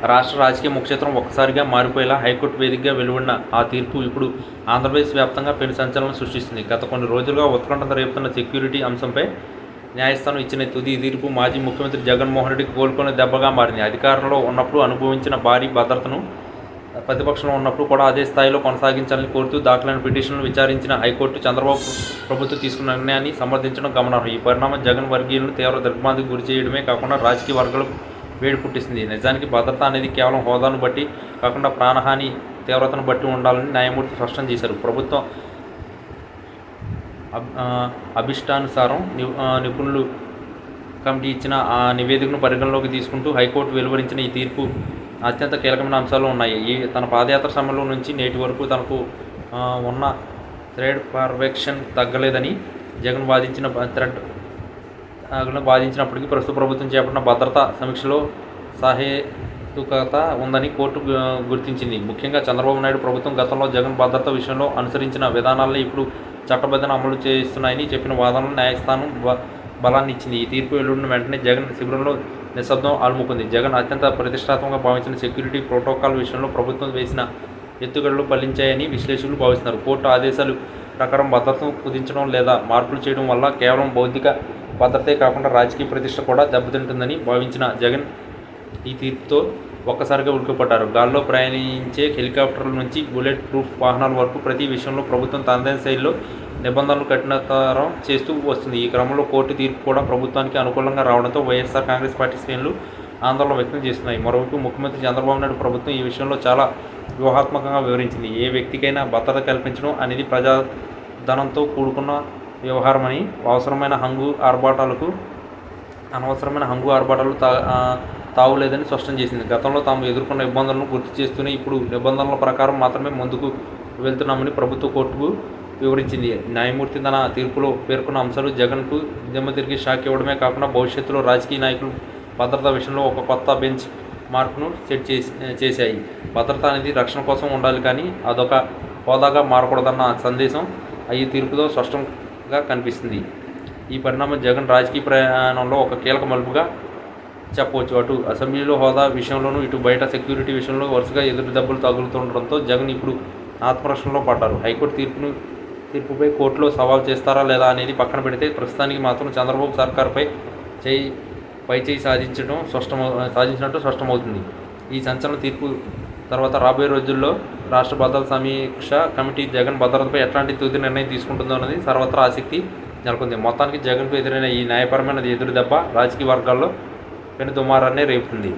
రాష్ట్ర రాజకీయ ముఖచిత్రం ఒక్కసారిగా మారిపోయేలా హైకోర్టు వేదికగా వెలువడిన ఆ తీర్పు ఇప్పుడు ఆంధ్రప్రదేశ్ వ్యాప్తంగా పెను సంచలనం సృష్టిస్తుంది. గత కొన్ని రోజులుగా ఉత్కంఠత రేపుతున్న సెక్యూరిటీ అంశంపై న్యాయస్థానం ఇచ్చిన తుది తీర్పు మాజీ ముఖ్యమంత్రి జగన్మోహన్ రెడ్డికి కోలుకునే దెబ్బగా మారింది. అధికారంలో ఉన్నప్పుడు అనుభవించిన భారీ భద్రతను ప్రతిపక్షంలో ఉన్నప్పుడు కూడా అదే స్థాయిలో కొనసాగించాలని కోరుతూ దాఖలైన పిటిషన్లను విచారించిన హైకోర్టు చంద్రబాబు ప్రభుత్వం తీసుకున్న నిర్ణయాన్ని సమర్థించడం గమనార్హం. ఈ పరిణామం జగన్ వర్గీయులను తీవ్ర దిగ్భ్రాంతికి గురి చేయడమే కాకుండా రాజకీయ వర్గాలకు వేడి పుట్టిస్తుంది. నిజానికి భద్రత అనేది కేవలం హోదాను బట్టి కాకుండా ప్రాణహాని తీవ్రతను బట్టి ఉండాలని న్యాయమూర్తి స్పష్టం చేశారు. ప్రభుత్వం అభిష్టానుసారం నిపుణులు కమిటీ ఇచ్చిన ఆ నివేదికను పరిగణలోకి తీసుకుంటూ హైకోర్టు వెలువరించిన ఈ తీర్పు అత్యంత కీలకమైన అంశాలు ఉన్నాయి. తన పాదయాత్ర సమయంలో నుంచి నేటి వరకు తనకు ఉన్న థ్రెడ్ పర్ఫెక్షన్ తగ్గలేదని జగన్ వాదించినప్పటికీ ప్రస్తుత ప్రభుత్వం చేపట్టిన భద్రతా సమీక్షలో సహేతుకత ఉందని కోర్టు గుర్తించింది. ముఖ్యంగా చంద్రబాబు నాయుడు ప్రభుత్వం గతంలో జగన్ భద్రత విషయంలో అనుసరించిన విధానాలను ఇప్పుడు చట్టబద్ధంగా అమలు చేస్తున్నాయని చెప్పిన వాదనలు న్యాయస్థానం బలాన్ని ఇచ్చింది. ఈ తీర్పు వెలువడిన వెంటనే జగన్ శిబిరంలో నిశ్శబ్దం అలుముకుంది. జగన్ అత్యంత ప్రతిష్టాత్మకంగా భావించిన సెక్యూరిటీ ప్రోటోకాల్ విషయంలో ప్రభుత్వం వేసిన ఎత్తుగడలు ఫలించాయని విశ్లేషకులు భావిస్తున్నారు. కోర్టు ఆదేశాల ప్రకారం భద్రతను కుదించడం లేదా మార్పులు చేయడం వల్ల కేవలం భౌతిక భద్రతే కాకుండా రాజకీయ ప్రతిష్ట కూడా దెబ్బతింటుందని భావించిన జగన్ ఈ తీర్పుతో ఒక్కసారిగా ఉలిక్కిపడ్డారు. గాల్లో ప్రయాణించే హెలికాప్టర్ల నుంచి బుల్లెట్ ప్రూఫ్ వాహనాల వరకు ప్రతి విషయంలో ప్రభుత్వం తనదైన శైలిలో నిబంధనలు కఠినతరం చేస్తూ వస్తుంది. ఈ క్రమంలో కోర్టు తీర్పు కూడా ప్రభుత్వానికి అనుకూలంగా రావడంతో వైఎస్ఆర్ కాంగ్రెస్ పార్టీ శ్రేణులు ఆందోళన వ్యక్తం చేస్తున్నాయి. మరోవైపు ముఖ్యమంత్రి చంద్రబాబు నాయుడు ప్రభుత్వం ఈ విషయంలో చాలా వ్యూహాత్మకంగా వివరించింది. ఏ వ్యక్తికైనా భద్రత కల్పించడం అనేది ప్రజాధనంతో కూడుకున్న వ్యవహారమని, అనవసరమైన హంగు ఆర్భాటాలు తావులేదని స్పష్టం చేసింది. గతంలో తాము ఎదుర్కొన్న ఇబ్బందులను గుర్తు చేస్తూనే ఇప్పుడు నిబంధనల ప్రకారం మాత్రమే ముందుకు వెళ్తున్నామని ప్రభుత్వ కోర్టుకు వివరించింది. న్యాయమూర్తి తన తీర్పులో పేర్కొన్న అంశాలు జగన్కు దిమ్మతిరిగి షాక్ ఇవ్వడమే కాకుండా భవిష్యత్తులో రాజకీయ నాయకులు భద్రతా విషయంలో ఒక కొత్త బెంచ్ మార్క్ను సెట్ చేశాయి. భద్రత అనేది రక్షణ కోసం ఉండాలి, కానీ అదొక హోదాగా మారకూడదన్న సందేశం ఈ తీర్పుతో స్పష్టంగా కనిపిస్తుంది. ఈ పరిణామం జగన్ రాజకీయ ప్రయాణంలో ఒక కీలక మలుపుగా చెప్పవచ్చు. అటు అసెంబ్లీలో హోదా విషయంలోనూ ఇటు బయట సెక్యూరిటీ విషయంలో వరుసగా ఎదురు దెబ్బలు తగులుతుండడంతో జగన్ ఇప్పుడు ఆత్మరక్షణలో పడ్డారు. హైకోర్టు తీర్పుపై కోర్టులో సవాల్ చేస్తారా లేదా అనేది పక్కన పెడితే ప్రస్తుతానికి మాత్రం చంద్రబాబు సర్కార్పై పైచేయి సాధించినట్టు స్పష్టమవుతుంది. ఈ సంచలన తీర్పు తర్వాత రాబోయే రోజుల్లో రాష్ట్ర భద్రతా సమీక్ష కమిటీ జగన్ భద్రతపై ఎట్లాంటి తుది నిర్ణయం తీసుకుంటుందో అన్నది సర్వత్రా ఆసక్తి నెలకొంది. మొత్తానికి జగన్కు ఎదురైన ఈ న్యాయపరమైన ఎదురు దెబ్బ రాజకీయ వర్గాల్లో పెను దుమారాన్ని రేపుతుంది.